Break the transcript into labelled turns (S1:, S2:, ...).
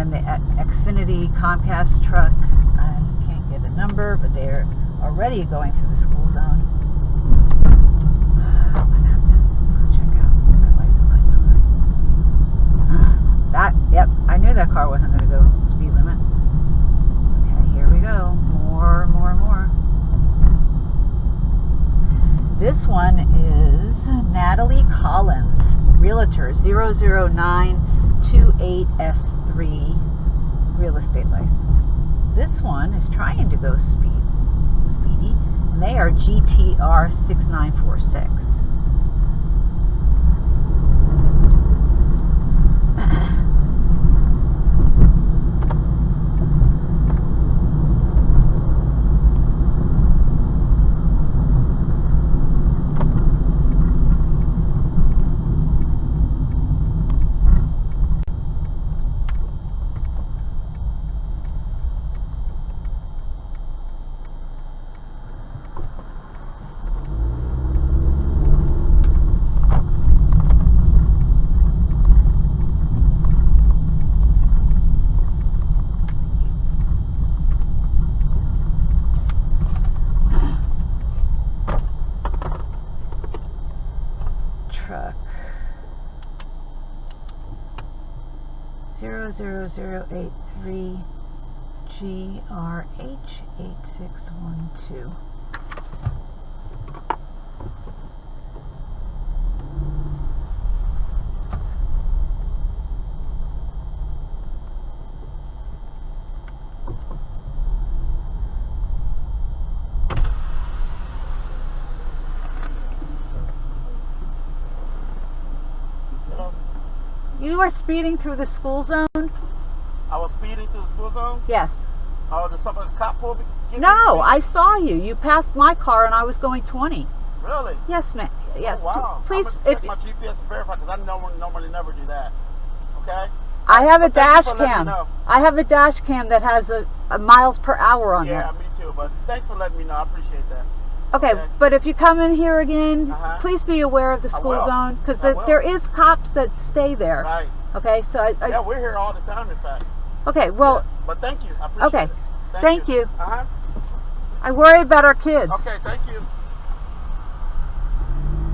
S1: then the XFinity Comcast truck. I can't get a number, but they're already going through the school zone. I'm gonna have to check out their license plate number. Yep, I knew that car wasn't going to go speed limit. Okay, here we go. More. This one is Natalie Collins, realtor, 00928S3, real estate license. This one is trying to go speedy, and they are GTR 6946. Truck 00083 GRH8612. You are speeding through the school zone?
S2: I was speeding through the school zone?
S1: Yes.
S2: Oh, did somebody, cop pull me?
S1: No, I saw you. You passed my car and I was going 20.
S2: Really?
S1: Yes, ma'am. Yes.
S2: Oh, wow.
S1: Please,
S2: I'm going to check my GPS to verify because I normally never do that. Okay?
S1: I have a
S2: But thank you
S1: dash
S2: for letting me
S1: cam.
S2: know.
S1: I have a dash cam that has a miles per hour on
S2: Yeah,
S1: it.
S2: me too. But thanks for letting me know. I appreciate that.
S1: Okay, but if you come in here again, please be aware of the
S2: I
S1: school
S2: will.
S1: zone because
S2: I will.
S1: there is cops that stay there.
S2: Right.
S1: Okay, so
S2: Yeah, we're here all the time, in fact.
S1: Okay, well.
S2: Yeah. But thank you. I appreciate it.
S1: Thank you.
S2: Uh-huh.
S1: I worry about our kids.
S2: Okay, thank you.